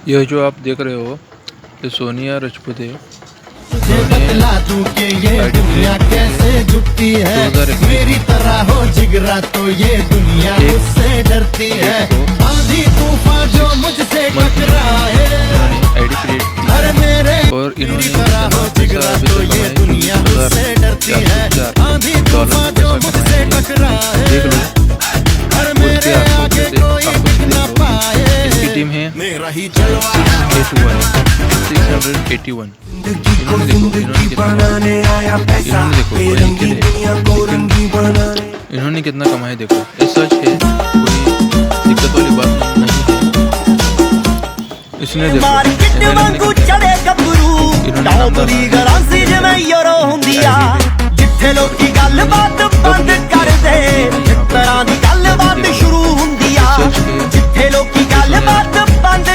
यह जो आप देख रहे हो ये सोनिया राजपूत है। तुझे बतला दूं कि ये दुनिया कैसे झुकती है, मेरी तरह हो जिगरा तो ये दुनिया मुझसे डरती है। आंधी तूफान जो मुझसे टकराए, आईडी क्रिएट की अरे मेरे और इन्होंने तरह हो जिगरा तो ये दुनिया मुझसे डरती है। आंधी तूफान जो मुझसे टकराए, देख लो अरे मेरे आगे कोई टिक ना पाए। इसकी टीम है मेरा ही जलवा 681। इन्होंने कितना कमाया देखो। ये सच है, कोई दिक्कत वाली बात नहीं है। इसने देखो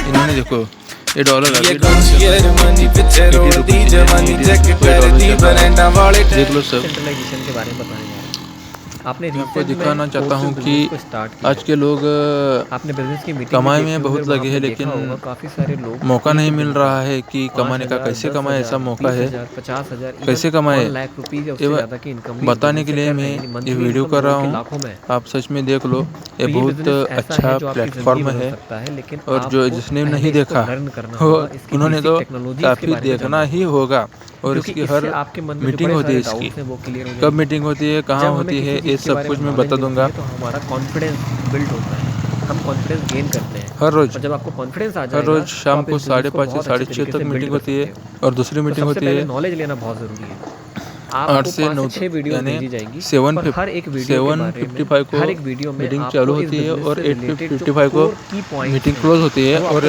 इन्होंने देखो ये डॉलर देख लो सब। सेंट्रलाइजेशन के बारे में बताने जा रहे हैं। आपने मैं आपको दिखाना चाहता हूँ कि आज के लोग आपने बिजनेस की मीटिंग कमाई में बहुत लगे हैं, लेकिन काफी सारे लोग मौका नहीं मिल रहा है कि कमाने का। कैसे कमाए, ऐसा मौका है 50,000 कैसे कमाए लाख रुपीज ये बताने के लिए मैं ये वीडियो कर रहा हूँ। आप सच में देख लो, ये बहुत अच्छा प्लेटफॉर्म है। और जो जिसने नहीं देखा वो उन्होंने तो काफ़ी देखना ही होगा। और इसकी हर मीटिंग होती है, इसकी कब मीटिंग होती है, कहाँ होती है, ये सब कुछ मैं बता दूंगा। तो हमारा कॉन्फिडेंस बिल्ड होता है, हम कॉन्फिडेंस गेन करते हैं हर रोज। और जब आपको कॉन्फिडेंस आ जाएगा हर रोज शाम को 5:30 से 6:30 तक मीटिंग होती है और दूसरी मीटिंग होती है नॉलेज लेना बहुत जरूरी है। 8 से 9 यानी 7:55 को मीटिंग चालू होती है और 8:55 को मीटिंग क्लोज होती है। और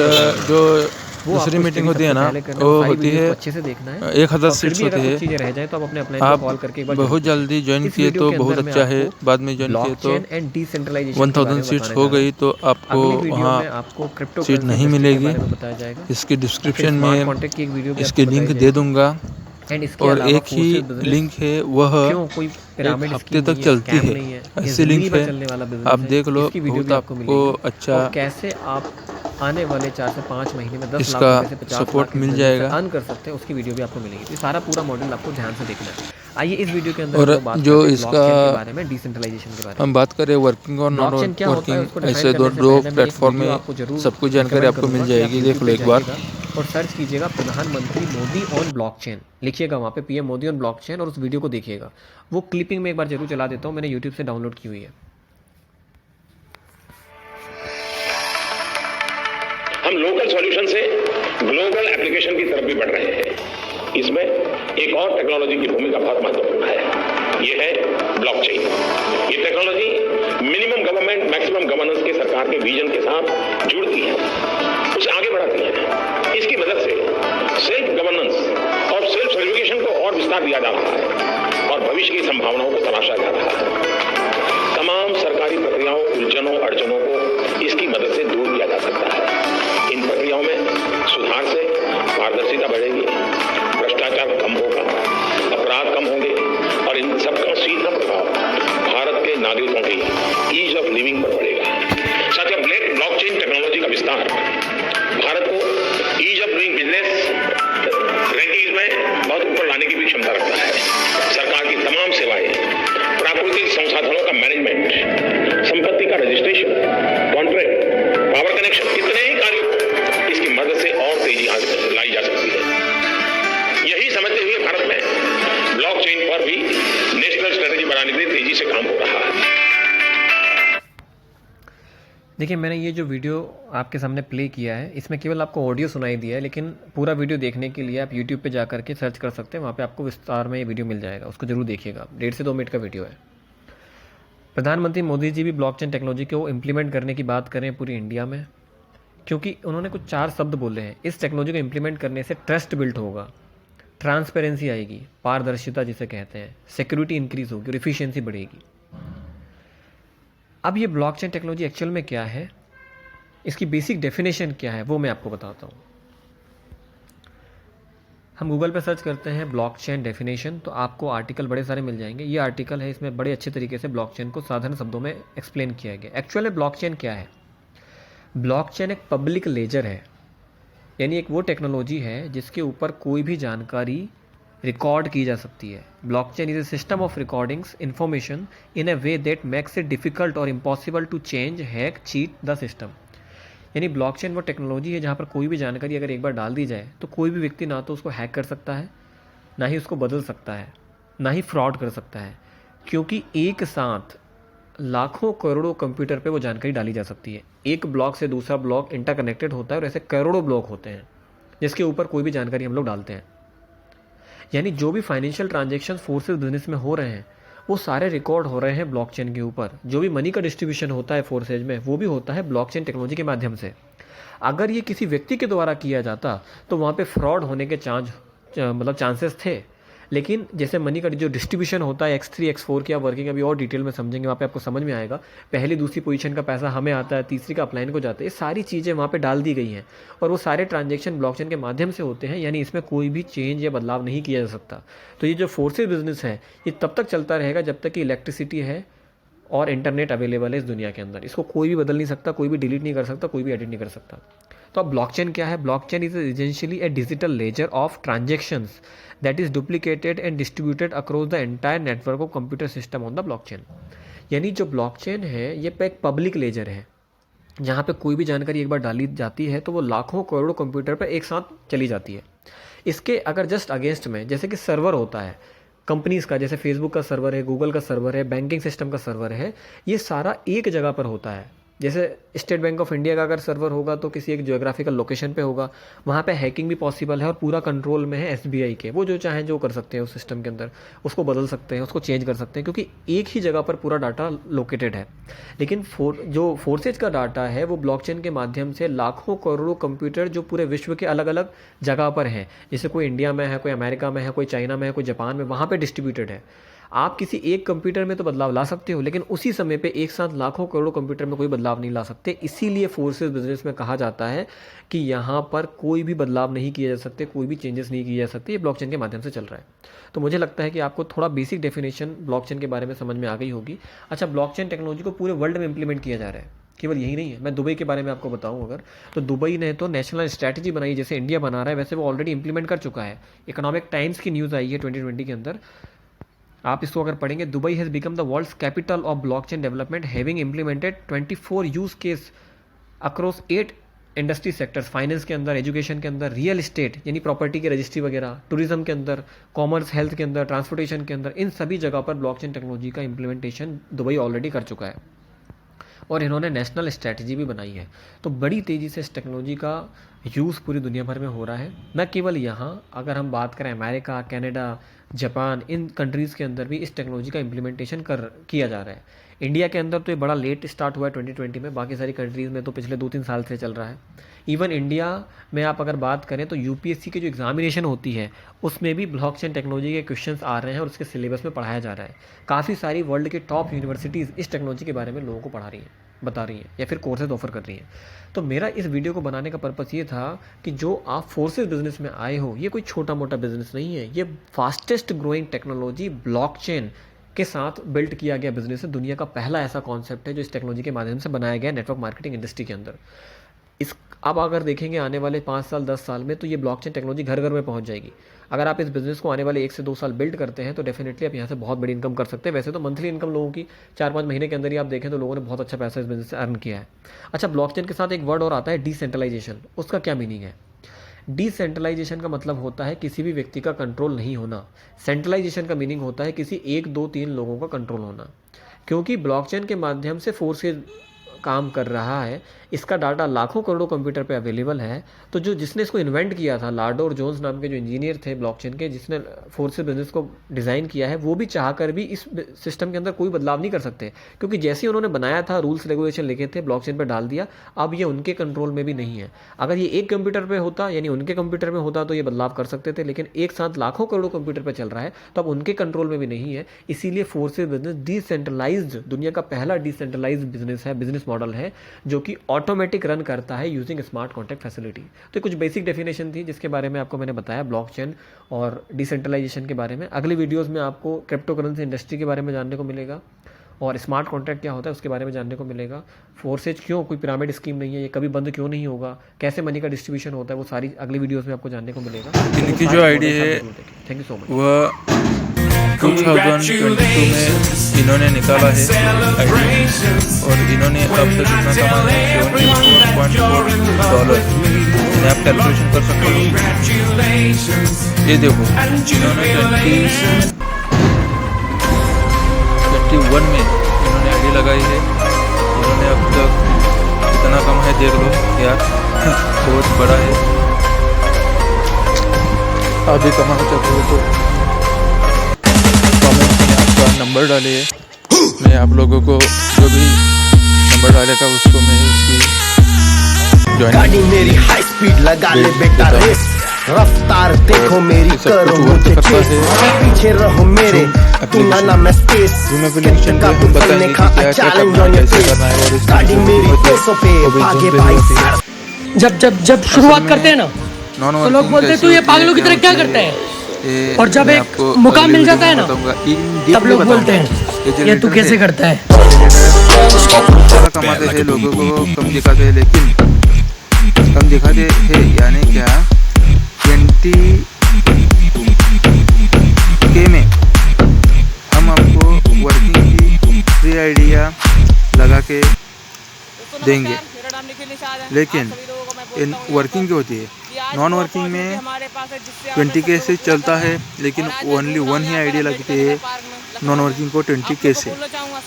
जो दूसरी मीटिंग होती है ना, वो होती है अच्छे से देखना है। 1000 सीट्स होती है। चीजें रह जाए तो आप अपने अपने आप कॉल करके एक बार बहुत जल्दी ज्वाइन किए तो बहुत अच्छा है, बाद में ज्वाइन किए तो 1000 सीट्स हो गई तो आपको वहाँ सीट नहीं मिलेगी। इसकी डिस्क्रिप्शन में इसकी लिंक दे दूंगा। और एक ही लिंक है, वह एक हफ्ते तक चलती है। ऐसी लिंक है, आप देख लो, बहुत आपको अच्छा कैसे आप आने वाले 4 से 5 महीने में 10 इसका लाख रुपए से 50 सपोर्ट लाख मिल जाएगा। अर्न कर सकते हैं, उसकी वीडियो भी आपको मिलेगी। तो सारा पूरा मॉडल आपको ध्यान से देखना है। आइए इस वीडियो के अंदर और हम बात जो करते हैं इसका ब्लॉकचेन के बारे में, डिसेंट्रलाइजेशन के बारे में। हम बात करें वर्किंग और नॉन ब्लॉकचेन क्या होता है उसको वर्किंग, डिफाइन ऐसे करने से दो पहले मैं प्लेटफॉर्म वीडियो में आपको जरूर सब कुछ जानकारी recommend आपको मिल करूंगा कि जाएगी। आप देख लो YouTube एक पे बार जाइएगा और सर्च कीजिएगा प्रधानमंत्री मोदी ऑन ब्लॉकचेन, लिखिएगा वहाँ पे पीएम मोदी ऑन ब्लॉकचेन और उस वीडियो को देखिएगा। वो क्लिपिंग में एक बार जरूर चला देता हूँ, मैंने यूट्यूब से डाउनलोड की हुई है। हम लोकल सॉल्यूशन से ग्लोबल एप्लीकेशन की तरफ भी बढ़ रहे हैं। इसमें एक और टेक्नोलॉजी की भूमिका बहुत महत्वपूर्ण है, ये है ब्लॉकचेन। ये technology minimum government maximum governance के सरकार के विजन के साथ जुड़ती है, उसे आगे बढ़ाती है। इसकी मदद से सेल्फ गवर्नेंस और सेल्फ सर्टिफिकेशन को और विस्तार दिया जा रहा है और भविष्य की संभावनाओं को तलाशा जा रहा है। तमाम सरकारी प्रक्रियाओं, उलझनों, अड़चनों को इसकी मदद से दूर किया जा सकता है। इन प्रक्रियाओं में सुधार से पारदर्शिता बढ़ेगी, भ्रष्टाचार कम होगा, अपराध कम होंगे और इन सबका सीधा प्रभाव भारत के नागरिकों की ईज ऑफ लिविंग पर पड़ेगा। साथ ही ब्लॉकचेन टेक्नोलॉजी का विस्तार भारत को ease of doing business ranking में बहुत ऊपर लाने की भी क्षमता रखता है। सरकार की तमाम सेवाएं, प्राकृतिक संसाधनों का मैनेजमेंट, संपत्ति का रजिस्ट्रेशन, कॉन्ट्रैक्ट, पावर कनेक्शन, कितने ही कार्यों को इसकी मदद से और तेजी लाई जा सकती है। यही समझते हुए भारत में ब्लॉकचेन पर भी नेशनल स्ट्रेटेजी बनाने के लिए तेजी से काम हो रहा है। देखिए, मैंने ये जो वीडियो आपके सामने प्ले किया है, इसमें केवल आपको ऑडियो सुनाई दिया है, लेकिन पूरा वीडियो देखने के लिए आप यूट्यूब पे जा करके सर्च कर सकते हैं। वहाँ पे आपको विस्तार में ये वीडियो मिल जाएगा, उसको जरूर देखिएगा। 1.5 से 2 मिनट का वीडियो है। प्रधानमंत्री मोदी जी भी ब्लॉकचेन टेक्नोलॉजी को इम्प्लीमेंट करने की बात करें पूरी इंडिया में, क्योंकि उन्होंने कुछ 4 शब्द बोले हैं। इस टेक्नोलॉजी को इम्प्लीमेंट करने से ट्रस्ट बिल्ड होगा, ट्रांसपेरेंसी आएगी, पारदर्शिता जिसे कहते हैं, सिक्योरिटी इंक्रीज होगी और एफिशिएंसी बढ़ेगी। अब ये ब्लॉकचेन टेक्नोलॉजी एक्चुअल में क्या है, इसकी बेसिक डेफिनेशन क्या है, वो मैं आपको बताता हूँ। हम गूगल पे सर्च करते हैं ब्लॉकचेन डेफिनेशन, तो आपको आर्टिकल बड़े सारे मिल जाएंगे। ये आर्टिकल है, इसमें बड़े अच्छे तरीके से ब्लॉकचेन को साधारण शब्दों में एक्सप्लेन किया गया। एक्चुअल में ब्लॉकचेन क्या है? ब्लॉकचेन एक पब्लिक लेजर है, यानी एक वो टेक्नोलॉजी है जिसके ऊपर कोई भी जानकारी रिकॉर्ड की जा सकती है। Blockchain is a system of recordings information in a way that makes it difficult or impossible to change, hack, cheat the system. यानी ब्लॉकचेन वो टेक्नोलॉजी है जहाँ पर कोई भी जानकारी अगर एक बार डाल दी जाए तो कोई भी व्यक्ति ना तो उसको हैक कर सकता है, ना ही उसको बदल सकता है, ना ही फ्रॉड कर सकता है, क्योंकि एक साथ लाखों करोड़ों कंप्यूटर पे वो जानकारी डाली जा सकती है। एक ब्लॉक से दूसरा ब्लॉक इंटरकनेक्टेड होता है और ऐसे करोड़ों ब्लॉक होते हैं जिसके ऊपर कोई भी जानकारी हम लोग डालते हैं। यानी जो भी फाइनेंशियल ट्रांजैक्शन फोर्सेस बिजनेस में हो रहे हैं वो सारे रिकॉर्ड हो रहे हैं ब्लॉकचेन के ऊपर। जो भी मनी का डिस्ट्रीब्यूशन होता है फोर्सेज में वो भी होता है ब्लॉकचेन टेक्नोलॉजी के माध्यम से। अगर ये किसी व्यक्ति के द्वारा किया जाता तो वहाँ पे फ्रॉड होने के चांसेस थे, लेकिन जैसे मनी का जो डिस्ट्रीब्यूशन होता है X3 X4 की आप वर्किंग अभी और डिटेल में समझेंगे, वहाँ पे आपको समझ में आएगा। पहली दूसरी पोजीशन का पैसा हमें आता है, तीसरी का अपलाइन को जाता है, ये सारी चीज़ें वहाँ पे डाल दी गई हैं और वो सारे ट्रांजैक्शन ब्लॉकचेन के माध्यम से होते हैं। यानी इसमें कोई भी चेंज या बदलाव नहीं किया जा सकता। तो ये जो फोर्सेज बिजनेस है ये तब तक चलता रहेगा जब तक कि इलेक्ट्रिसिटी है और इंटरनेट अवेलेबल है इस दुनिया के अंदर। इसको कोई भी बदल नहीं सकता, कोई भी डिलीट नहीं कर सकता, कोई भी एडिट नहीं कर सकता। तो अब ब्लॉकचेन क्या है? Blockchain is essentially A digital laser of transactions that is duplicated and distributed across the entire network of computer system on the blockchain. यानी जो ब्लॉकचेन है ये एक पब्लिक लेजर है जहाँ पे कोई भी जानकारी एक बार डाली जाती है तो वो लाखों करोड़ों कंप्यूटर पर एक साथ चली जाती है। इसके अगर जस्ट अगेंस्ट में जैसे कि सर्वर होता है कंपनीज़ का, जैसे फेसबुक का सर्वर है, गूगल का सर्वर है, बैंकिंग सिस्टम का सर्वर है, ये सारा एक जगह पर होता है। जैसे स्टेट बैंक ऑफ इंडिया का अगर सर्वर होगा तो किसी एक ज्योग्राफिकल लोकेशन पे होगा, वहाँ पे हैकिंग भी पॉसिबल है और पूरा कंट्रोल में है SBI के। वो जो चाहें जो कर सकते हैं उस सिस्टम के अंदर, उसको बदल सकते हैं, उसको चेंज कर सकते हैं, क्योंकि एक ही जगह पर पूरा डाटा लोकेटेड है। लेकिन जो फोर्सेज का डाटा है वो ब्लॉकचेन के माध्यम से लाखों करोड़ों कंप्यूटर जो पूरे विश्व के अलग अलग जगह पर हैं, जैसे कोई इंडिया में है, कोई अमेरिका में है, कोई चाइना में है, कोई जापान में, वहाँ पर डिस्ट्रीब्यूटेड है। आप किसी एक कंप्यूटर में तो बदलाव ला सकते हो, लेकिन उसी समय पे एक साथ लाखों करोड़ों कंप्यूटर में कोई बदलाव नहीं ला सकते। इसीलिए फोर्सेस बिजनेस में कहा जाता है कि यहाँ पर कोई भी बदलाव नहीं किए जा सकते, कोई भी चेंजेस नहीं किए जा सकते, ये ब्लॉकचेन के माध्यम से चल रहा है। तो मुझे लगता है कि आपको थोड़ा बेसिक डेफिनेशन ब्लॉकचेन के बारे में समझ में आ गई होगी। अच्छा, ब्लॉकचेन टेक्नोलॉजी को पूरे वर्ल्ड में इंप्लीमेंट किया जा रहा है, केवल यही नहीं है। मैं दुबई के बारे में आपको बताऊं अगर, तो दुबई ने तो नेशनल स्ट्रैटेजी बनाई, जैसे इंडिया बना रहा है वैसे वो ऑलरेडी इंप्लीमेंट कर चुका है। इकोनॉमिक टाइम्स की न्यूज़ आई है 2020 के अंदर, आप इसको अगर पढ़ेंगे, Dubai has become the world's capital of blockchain development having implemented 24 use case across 8 industry sectors. Finance के अंदर, एजुकेशन के अंदर, रियल एस्टेट यानी प्रॉपर्टी की रजिस्ट्री वगैरह, टूरिज्म के अंदर, कॉमर्स, हेल्थ के अंदर, ट्रांसपोर्टेशन के अंदर, इन सभी जगह पर ब्लॉकचेन टेक्नोलॉजी का इम्प्लीमेंटेशन दुबई ऑलरेडी कर चुका है और इन्होंने नेशनल स्ट्रैटेजी भी बनाई है। तो बड़ी तेज़ी से इस टेक्नोलॉजी का यूज़ पूरी दुनिया भर में हो रहा है। न केवल यहाँ, अगर हम बात करें अमेरिका, कनाडा, जापान, इन कंट्रीज़ के अंदर भी इस टेक्नोलॉजी का इम्प्लीमेंटेशन किया जा रहा है। इंडिया के अंदर तो ये बड़ा लेट स्टार्ट हुआ है 2020 में, बाकी सारी कंट्रीज़ में तो पिछले 2-3 साल से चल रहा है। इवन इंडिया में आप अगर बात करें तो UPSC की जो एग्जामिनेशन होती है उसमें भी ब्लॉकचेन टेक्नोलॉजी के क्वेश्चंस आ रहे हैं और उसके सिलेबस में पढ़ाया जा रहा है। काफ़ी सारी वर्ल्ड के टॉप यूनिवर्सिटीज़ इस टेक्नोलॉजी के बारे में लोगों को पढ़ा रही हैं, बता रही हैं या फिर कोर्सेज ऑफर कर रही हैं। तो मेरा इस वीडियो को बनाने का पर्पस ये था कि जो आप फोर्सेज बिजनेस में आए हो, ये कोई छोटा मोटा बिजनेस नहीं है, ये फास्टेस्ट ग्रोइंग टेक्नोलॉजी ब्लॉकचेन के साथ बिल्ट किया गया बिजनेस है। दुनिया का पहला ऐसा कॉन्सेप्ट है जो इस टेक्नोलॉजी के माध्यम से बनाया गया नेटवर्क मार्केटिंग इंडस्ट्री के अंदर। अब अगर देखेंगे आने वाले 5 साल 10 साल में तो ये ब्लॉकचेन टेक्नोलॉजी घर घर में पहुंच जाएगी। अगर आप इस बिज़नेस को आने वाले 1 से 2 साल बिल्ड करते हैं तो डेफिनेटली आप यहाँ से बहुत बड़ी इनकम कर सकते हैं। वैसे तो मंथली इनकम लोगों की 4-5 महीने के अंदर ही आप देखें तो लोगों ने बहुत अच्छा पैसा इस बिज़नेस से अर्न किया है। अच्छा, ब्लॉकचेन के साथ एक वर्ड और आता है डिसेंट्रलाइजेशन। उसका क्या मीनिंग है? डिसेंट्रलाइजेशन का मतलब होता है किसी भी व्यक्ति का कंट्रोल नहीं होना। सेंट्रलाइजेशन का मीनिंग होता है किसी 1, 2, 3 लोगों का कंट्रोल होना। क्योंकि ब्लॉकचेन के माध्यम से फोर्सेज काम कर रहा है, इसका डाटा लाखों करोड़ों कंप्यूटर पे अवेलेबल है। तो जिसने इसको इन्वेंट किया था, लार्डो और जोन्स नाम के जो इंजीनियर थे ब्लॉकचेन के, जिसने फोर्सेज बिजनेस को डिज़ाइन किया है, वो भी चाहकर भी इस सिस्टम के अंदर कोई बदलाव नहीं कर सकते। क्योंकि जैसे ही उन्होंने बनाया था, रूल्स रेगुलेशन लिखे थे, ब्लॉकचेन पर डाल दिया, अब ये उनके कंट्रोल में भी नहीं है। अगर ये एक कंप्यूटर पर होता यानी उनके कंप्यूटर में होता तो ये बदलाव कर सकते थे, लेकिन एक साथ लाखों करोड़ों कंप्यूटर पर चल रहा है तो अब उनके कंट्रोल में भी नहीं है। इसीलिए फोर्सेज बिजनेस डिसेंट्रलाइज्ड, दुनिया का पहला डिसेंट्रलाइज्ड बिजनेस है, बिजनेस मॉडल है जो कि ऑटोमेटिक रन करता है यूजिंग स्मार्ट कॉन्ट्रैक्ट फैसिलिटी। तो कुछ बेसिक डेफिनेशन थी जिसके बारे में आपको मैंने बताया ब्लॉकचेन और डिसेंट्रलाइजेशन के बारे में। अगले वीडियोस में आपको क्रिप्टो करेंसी इंडस्ट्री के बारे में जानने को मिलेगा और स्मार्ट कॉन्ट्रैक्ट क्या होता है उसके बारे में जानने को मिलेगा। फोर्सेज क्यों कोई पिरामिड स्कीम नहीं है, ये कभी बंद क्यों नहीं होगा, कैसे मनी का डिस्ट्रीब्यूशन होता है, वो सारी अगली वीडियोस में आपको जानने को मिलेगा। इनकी जो आईडी है थैंक यू सो मच, वह 2022 में इन्होंने निकाला है आईडी, और इन्होंने अब तक इतना कमाया है $74.4। आप कैलकुलेशन कर सकते हो। ये देखो इन्होंने 21 में इन्होंने आईडी लगाई है, इन्होंने अब तक इतना कम है, देख लो यार बहुत बड़ा है। अभी कमाना चाहते हो तो कमेंट में आपका नंबर डालिए, मैं आप लोगों को जो भी नंबर डालेगा उसको मैं इसकी गाड़ी मेरी हाई स्पीड लगा ले बेटा रेस, रफ्तार देखो मेरी करो मुझे चेस, पीछे रहो मेरे तू ना मैं स्पेस का हम बताने का चैलेंज ऑन योर फेस। गाड़ी मेरी 200 पे भागे भाई। जब शुरुआत करते हैं ना तो लोग बोलते हैं तू ये पागलों की तरह क्या करता है, और जब एक मुकाम मिल जाता है ना तब लोग बोलते हैं ये तू कैसे करता है। कमाते हैं लोगों को कम दिखाते हैं, लेकिन कम दिखाते हैं यानी क्या 20K में हम आपको वर्किंग की फ्री आइडिया लगा के देंगे, लेकिन इन वर्किंग की होती है, नॉन वर्किंग में 20K से चलता है, लेकिन ओनली वन ही आइडिया लगती है नॉन वर्किंग को 20K से।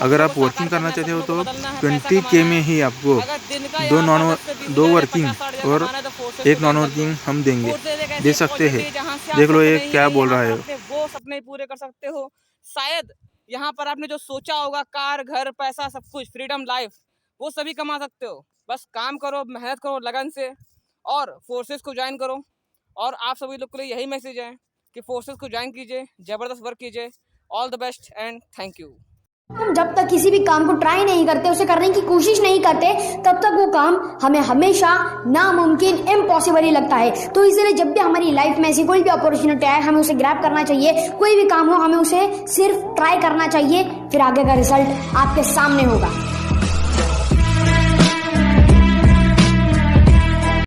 अगर आप वर्किंग करना चाहते हो तो 20K में ही आपको दो वर्किंग और एक नॉन वर्किंग हम दे सकते हैं। देख लो ये क्या बोल रहा है। वो सपने पूरे कर सकते हो, शायद यहाँ पर आपने जो सोचा होगा कार घर पैसा सब कुछ फ्रीडम लाइफ वो सभी कमा सकते हो। बस काम करो, मेहनत करो लगन से, और फोर्सेस को ज्वाइन करो। और आप सभी लोग के लिए यही मैसेज है कि फोर्सेस को ज्वाइन कीजिए, ज़बरदस्त वर्क कीजिए। All the best and thank you. हम जब तक किसी भी काम को ट्राई नहीं करते, उसे करने की कोशिश नहीं करते, तब तक वो काम हमें हमेशा नामुमकिन इम्पॉसिबल ही लगता है। तो इसलिए जब भी हमारी लाइफ में ऐसी कोई भी अपॉर्चुनिटी आए हमें उसे ग्रैब करना चाहिए। कोई भी काम हो हमें उसे सिर्फ ट्राई करना चाहिए, फिर आगे का रिजल्ट आपके सामने होगा।